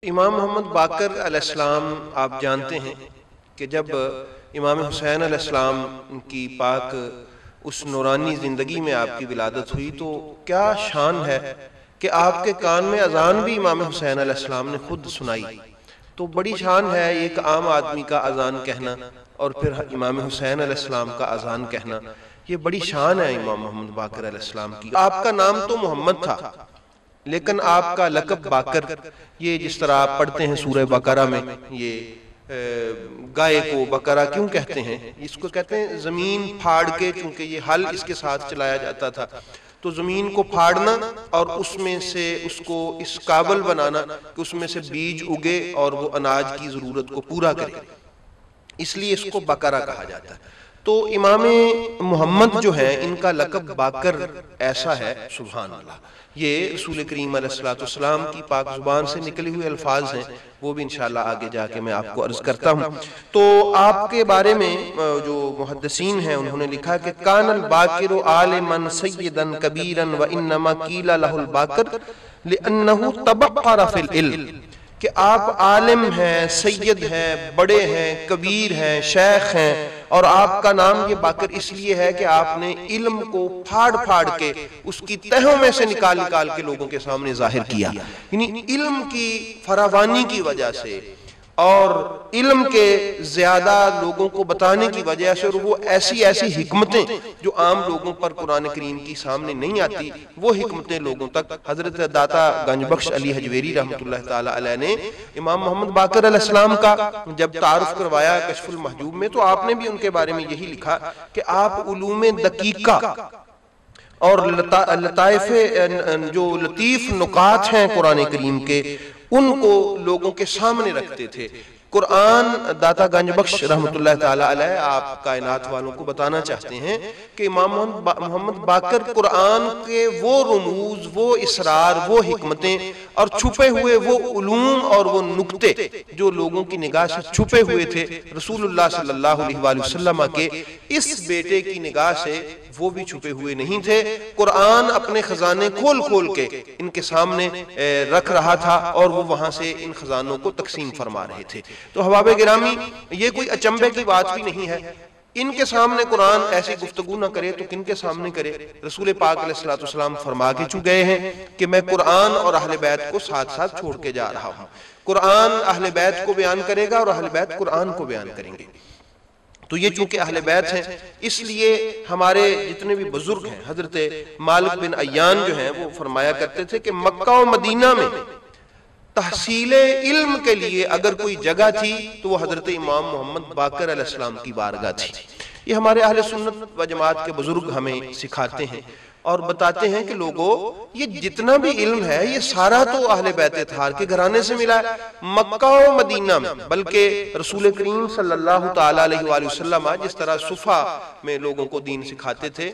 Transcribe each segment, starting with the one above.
امام محمد باقر علیہ السلام آپ جانتے ہیں کہ جب امام حسین علیہ السلام کی پاک اس نورانی زندگی میں آپ کی ولادت ہوئی تو کیا شان ہے کہ آپ کے کان میں اذان بھی امام حسین علیہ السلام نے خود سنائی. تو بڑی شان ہے ایک عام آدمی کا اذان کہنا اور پھر امام حسین علیہ السلام کا اذان کہنا. یہ بڑی شان ہے امام محمد باقر علیہ السلام کی. آپ کا نام تو محمد تھا لیکن آپ کا لقب باقر، یہ جس طرح آپ پڑھتے ہیں سورہ بقرہ میں، یہ گائے کو بقرہ کیوں کہتے ہیں؟ اس کو کہتے ہیں زمین پھاڑ کے، چونکہ یہ حل اس کے ساتھ چلایا جاتا تھا تو زمین کو پھاڑنا اور اس میں سے اس کو اس قابل بنانا کہ اس میں سے بیج اگے اور وہ اناج کی ضرورت کو پورا کرے، اس لیے اس کو بقرہ کہا جاتا ہے. تو امام محمد جو ہیں ان کا لقب باقر ایسا ہے، سبحان اللہ. یہ رسول کریم علیہ الصلوۃ والسلام کی پاک زبان سے نکلے ہوئے الفاظ ہیں، وہ بھی انشاءاللہ آگے جا کے میں آپ کو عرض کرتا ہوں. تو آپ کے بارے میں جو محدثین ہیں انہوں نے لکھا کہ کان الباقر عالما سیدا کبیرا وانما قیل له الباقر لانه تبقر فی العلم، کہ آپ عالم ہیں، سید ہیں، بڑے ہیں، کبیر ہیں، شیخ ہیں، اور آپ کا نام یہ باقر اس لیے ہے کہ آپ نے علم کو پھاڑ پھاڑ کے اس کی تہوں میں سے نکال نکال کے لوگوں کے سامنے ظاہر کیا. یعنی علم کی فراوانی کی وجہ سے اور علم کے زیادہ لوگوں کو بتانے کی وجہ سے، اور وہ ایسی ایسی حکمتیں جو عام لوگوں پر قرآن کریم کی سامنے نہیں آتی، وہ حکمتیں لوگوں تک حضرت داتا گنج بخش علی حجویری رحمۃ اللہ تعالی علیہ نے امام محمد باقر علیہ السلام کا جب تعارف کروایا کشف المحجوب میں، تو آپ نے بھی ان کے بارے میں یہی لکھا کہ آپ علوم دقیقہ اور لطائف جو لطیف نکات ہیں قرآن کریم کے، ان کو لوگوں کے سامنے رکھتے تھے. قرآن داتا گنج بخش رحمۃ اللہ تعالی علیہ آپ کائنات والوں کو بتانا چاہتے ہیں کہ امام محمد باقر قرآن کے وہ رموز، وہ اسرار، وہ حکمتیں اور چھپے ہوئے وہ علوم اور وہ نکتے جو لوگوں کی نگاہ سے چھپے ہوئے تھے رسول اللہ صلی اللہ علیہ وآلہ وسلم کے اس بیٹے کی نگاہ سے وہ بھی چھپے ہوئے نہیں تھے. قرآن اپنے خزانے کھول کھول کے ان کے سامنے رکھ رہا تھا اور وہ وہاں سے ان خزانوں کو تقسیم فرما رہے تھے. تو احباب گرامی، یہ کوئی اچنبے کی بات بھی نہیں ہے. ان کے سامنے قرآن ایسی گفتگو نہ کرے تو کن کے سامنے کرے؟ رسول پاک علیہ الصلوۃ والسلام فرما کے چکے ہیں کہ میں قرآن اور اہل بیت کو ساتھ ساتھ چھوڑ کے جا رہا ہوں. قرآن اہل بیت کو بیان کرے گا اور اہل بیت قرآن کو بیان کریں گے. تو یہ چونکہ اہل بیت ہیں اس لیے ہمارے جتنے بھی بزرگ ہیں، حضرت مالک بن عیان جو ہیں وہ فرمایا کرتے تھے کہ مکہ و مدینہ میں تحصیل علم کے لیے اگر کوئی جگہ تھی تو وہ حضرت امام محمد باقر علیہ السلام کی بارگاہ تھی. یہ ہمارے اہل سنت و جماعت کے بزرگ ہمیں سکھاتے ہیں اور بتاتے ہیں کہ لوگوں، یہ جتنا بھی علم ہے یہ سارا تو اہل بیت اطہار کے گھرانے سے ملا ہے. مکہ و مدینہ میں، بلکہ رسول کریم صلی اللہ تعالی علیہ وآلہ وسلم جس طرح صفا میں لوگوں کو دین سکھاتے تھے،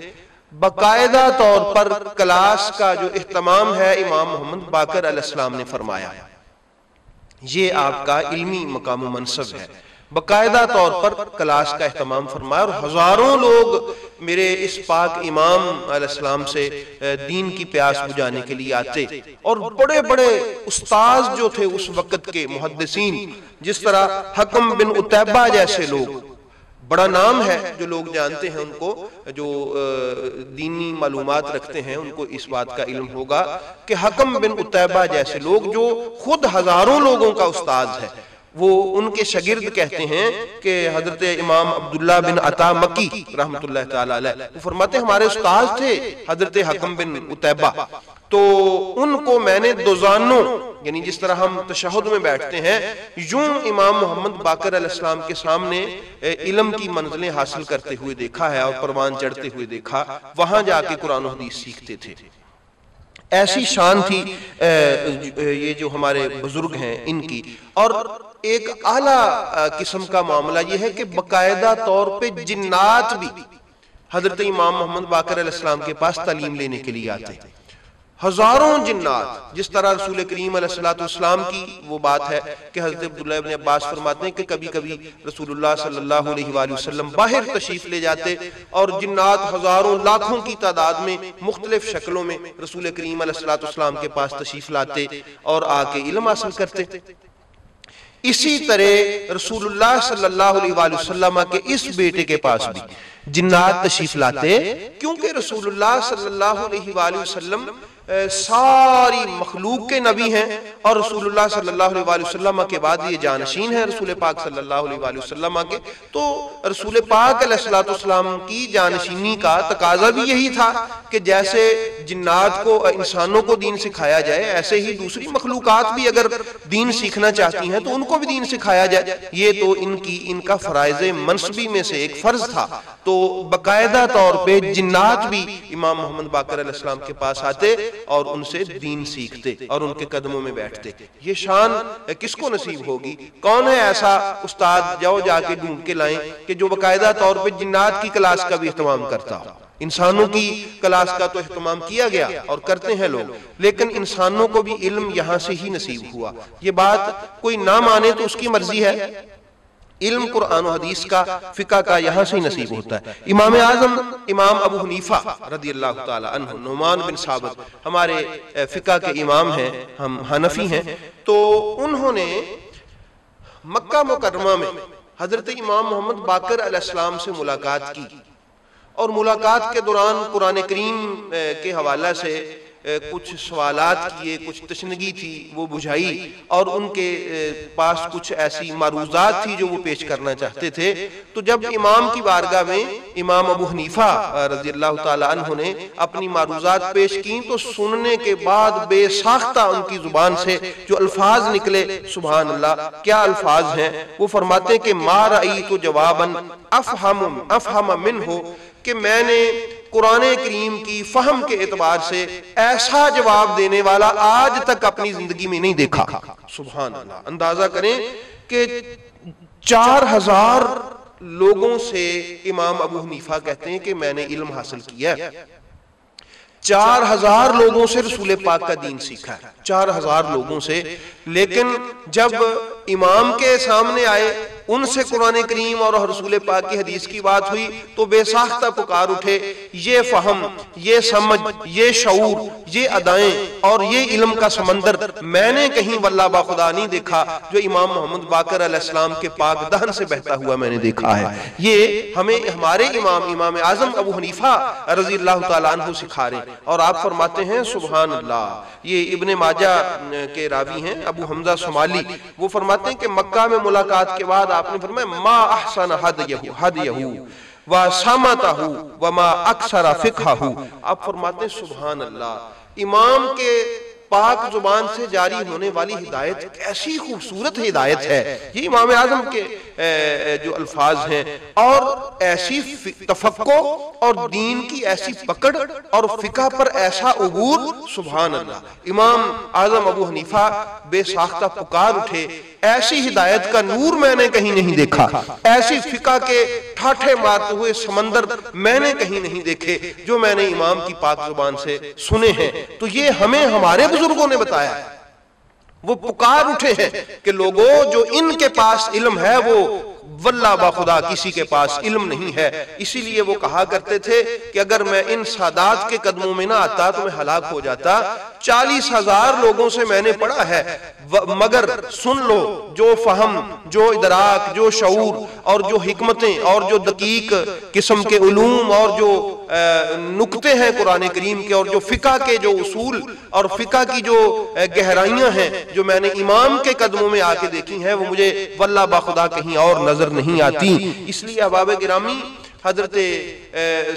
باقاعدہ طور پر کلاس کا جو اہتمام ہے امام محمد باقر علیہ السلام نے فرمایا. یہ آپ کا علمی مقام و منصب ہے. باقاعدہ طور پر کلاس کا اہتمام فرمایا اور ہزاروں لوگ میرے اس پاک امام علیہ السلام سے دین کی پیاس بجھانے کے لیے آتے. اور بڑے بڑے استاذ جو تھے اس وقت کے محدثین، جس طرح حکم بن عتیبہ جیسے لوگ، بڑا نام ہے جو لوگ جانتے ہیں ان کو، جو دینی معلومات رکھتے ہیں ان کو اس بات کا علم ہوگا کہ حکم بن عتیبہ جیسے لوگ جو خود ہزاروں لوگوں کا استاذ ہے، وہ ان کے شاگرد کہتے ہیں کہ حضرت امام عبداللہ بن عطا مکی رحمۃ اللہ تعالی علیہ وہ فرماتے ہمارے استاذ تھے حضرت حکم بن عتیبہ. تو ان کو میں نے دوزانوں، یعنی جس طرح ہم تشہد میں بیٹھتے ہیں، یوں امام محمد باقر علیہ السلام کے سامنے علم کی منزلیں حاصل کرتے ہوئے دیکھا ہے اور پروان چڑھتے ہوئے دیکھا. وہاں جا کے قرآن و حدیث سیکھتے تھے. ایسی شان تھی یہ جو ہمارے بزرگ ہیں ان کی. اور ایک اعلیٰ قسم کا معاملہ یہ ہے کہ باقاعدہ طور پہ جنات بھی حضرت امام محمد باقر علیہ السلام کے پاس تعلیم لینے کے لیے آتے. ہزاروں جنات، جس طرح رسول کریم علیہ السلام کی وہ بات ہے کہ حضرت عبداللہ ابن عباس فرماتے ہیں کہ کبھی کبھی رسول اللہ صلی اللہ علیہ وآلہ وسلم باہر تشریف لے جاتے اور جنات ہزاروں لاکھوں کی تعداد میں مختلف شکلوں میں رسول کریم علیہ السلام کے پاس تشریف لاتے اور آ کے علم حاصل کرتے۔ اسی طرح رسول اللہ صلی اللہ علیہ وآلہ وسلم کے اس بیٹے کے پاس بھی جنات تشریف لاتے، کیونکہ رسول اللہ صلی اللہ علیہ وآلہ وسلم ساری مخلوق کے نبی ہیں اور رسول اللہ صلی اللہ علیہ وآلہ وسلم کے بعد یہ جانشین ہیں رسول پاک صلی اللہ علیہ وآلہ وسلم کے، تو رسول پاک علیہ السلام کی جانشینی کا تقاضا بھی یہی تھا کہ جیسے جنات کو انسانوں کو دین سکھایا جائے، ایسے ہی دوسری مخلوقات بھی اگر دین سیکھنا چاہتی ہیں تو ان کو بھی دین سکھایا جائے۔ یہ تو ان کا فرائض منصبی میں سے ایک فرض تھا، تو باقاعدہ طور پہ جنات بھی امام محمد باقر علیہ السلام کے پاس آتے اور ان سے دین سیکھتے اور ان کے قدموں میں بیٹھتے۔ یہ شان کس کو نصیب ہوگی؟ کون ہے ایسا استاد، جاؤ جا کے ڈھونڈ کے لائیں، کہ جو باقاعدہ طور پہ جنات کی کلاس کا بھی اہتمام کرتا ہو۔ انسانوں کی کلاس کا تو اہتمام کیا گیا اور کرتے ہیں لوگ، لیکن انسانوں کو بھی علم یہاں سے ہی نصیب ہوا۔ یہ بات کوئی نہ مانے تو اس کی مرضی ہے، علم قرآن و حدیث کا، فقہ کا یہاں سے ہی نصیب ہوتا ہے۔ امام اعظم امام ابو حنیفہ رضی اللہ تعالی عنہ، نعمان بن ثابت ہمارے فقہ کے امام ہیں، ہم حنفی ہیں، تو انہوں نے مکہ مکرمہ میں حضرت امام محمد باقر علیہ السلام سے ملاقات کی، اور ملاقات کے دوران قرآن کریم کے حوالہ سے کچھ سوالات کیے، کچھ تشنگی تھی وہ بجھائی، اور ان کے پاس کچھ ایسی معروضات تھی جو وہ پیش کرنا چاہتے تھے۔ تو جب امام کی بارگاہ میں امام ابو حنیفہ رضی اللہ تعالی عنہ نے اپنی معروضات پیش کی، تو سننے کے بعد بے ساختہ ان کی زبان سے جو الفاظ نکلے، سبحان اللہ، کیا الفاظ ہیں! وہ فرماتے ہیں کہ ما رأیت جوابا افہم منہ، کہ میں نے قرآن کریم کی فہم کے اعتبار سے ایسا جواب دینے والا آج تک اپنی زندگی میں نہیں دیکھا۔ سبحان اللہ! اندازہ کریں کہ 4000 لوگوں سے امام ابو حنیفہ کہتے ہیں کہ میں نے علم حاصل کیا ہے، 4000 لوگوں سے رسول پاک کا دین سیکھا ہے، 4000 لوگوں سے، لیکن جب امام کے سامنے آئے، ان سے قرآن کریم اور رسول پاک کی حدیث کی بات ہوئی، تو بے ساختہ پکار اٹھے، یہ فہم، یہ سمجھ، یہ شعور، یہ ادائیں اور یہ علم کا سمندر میں نے کہیں واللہ باخدا نہیں دیکھا جو امام محمد باقر علیہ السلام کے پاک دہن سے بہتا ہوا میں نے دیکھا ہے۔ یہ ہمیں ہمارے امام اعظم ابو حنیفہ رضی اللہ تعالیٰ عنہ سکھا رہے ہیں، اور آپ فرماتے ہیں سبحان اللہ، یہ ابن ماجہ کے راوی ہیں ابو حمزہ صومالی، وہ فرماتے ہیں کہ مکہ میں ملاقات کے بعد آپ نے فرمایا ما احسن ہدیہ وسمتہ وما اکثر فقہہ۔ آپ فرماتے ہیں سبحان اللہ، امام کے پاک زبان سے جاری ہونے والی ہدایت ایسی خوبصورت ہدایت ہے، یہ امام اعظم کے جو الفاظ ہیں، اور ایسی تفقہ اور دین کی ایسی پکڑ اور فقہ پر ایسا عبور، سبحان اللہ۔ امام اعظم ابو حنیفہ بے ساختہ پکار اٹھے، ایسی ہدایت کا نور میں نے کہیں نہیں دیکھا، ایسی فقہ کے ٹھاٹھے مارتے ہوئے سمندر میں نے کہیں نہیں دیکھے جو میں نے امام کی پاک زبان سے سنے ہیں۔ تو یہ ہمیں ہمارے بزرگوں نے بتایا ہے، وہ پکار اٹھے ہیں کہ لوگوں جو ان کے پاس علم ہے وہ واللہ باخدا کسی کے پاس علم نہیں ہے۔ اسی لیے وہ کہا کرتے تھے کہ اگر میں ان سادات کے قدموں میں نہ آتا تو میں ہلاک ہو جاتا۔ 40,000 لوگوں سے میں نے پڑھا ہے، مگر سن لو جو فہم، جو ادراک، جو شعور اور جو حکمتیں اور جو دقیق قسم کے علوم اور جو نکتے ہیں قرآن کریم کے، اور جو فقہ کے جو اصول اور فقہ کی جو گہرائیاں ہیں جو میں نے امام کے قدموں میں آ کے دیکھی ہیں، وہ مجھے واللہ باخدا کہیں اور نظر نہیں آتی۔ اس لیے احباب گرامی، حضرت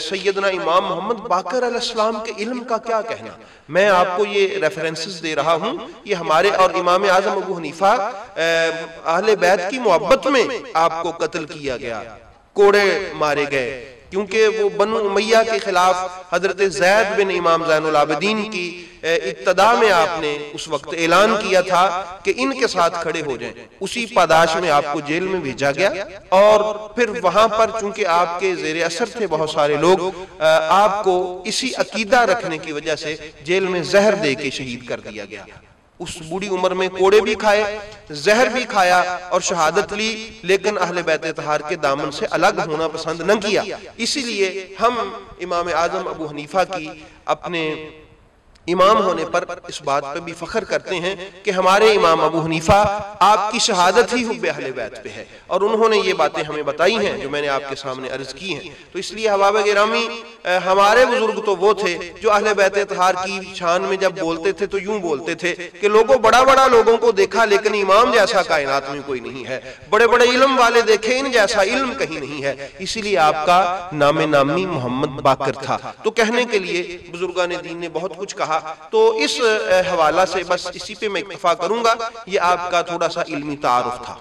سیدنا امام محمد باقر علیہ السلام کے علم کا کیا کہنا، میں آپ کو یہ ریفرنسز دے رہا ہوں، یہ ہمارے اور امام اعظم ابو حنیفہ اہل بیت کی محبت میں آپ کو قتل کیا گیا، کوڑے مارے گئے، کیونکہ وہ بنو امیہ کے خلاف حضرت زید بن امام زین العابدین کی ابتدا میں آپ نے اس وقت اعلان کیا تھا کہ ان کے ساتھ کھڑے ہو جائیں، اسی پاداش میں آپ کو جیل میں بھیجا گیا، اور پھر وہاں پر چونکہ آپ کے زیر اثر تھے بہت سارے لوگ، آپ کو اسی عقیدہ رکھنے کی وجہ سے جیل میں زہر دے کے شہید کر دیا گیا۔ اس بوڑھی عمر میں کوڑے بھی کھائے، زہر بھی کھایا اور شہادت لی، لیکن اہل بیت اطہار کے دامن سے الگ ہونا پسند نہ کیا۔ اسی لیے ہم امام اعظم ابو حنیفہ کی اپنے امام ہونے پر اس بات پہ بھی فخر کرتے ہیں کہ ہمارے امام ابو حنیفہ آپ کی شہادت ہی حب اہل بیت پہ ہے، اور انہوں نے یہ باتیں ہمیں بتائی ہیں جو میں نے آپ کے سامنے عرض کی ہیں۔ تو اس لیے احباب گرامی، ہمارے بزرگ تو وہ تھے جو اہل بیت اطہار کی شان میں جب بولتے تھے تو یوں بولتے تھے کہ لوگوں بڑا بڑا لوگوں کو دیکھا لیکن امام جیسا کائنات میں کوئی نہیں ہے، بڑے بڑے علم والے دیکھے ان جیسا علم کہیں نہیں ہے، اسی لیے آپ کا نام نامی محمد باقر تھا۔ تو کہنے کے لیے بزرگان دین نے بہت کچھ کہا، تو اس حوالہ سے بس اسی پہ میں اکتفا کروں گا، یہ آپ کا تھوڑا سا علمی تعارف تھا۔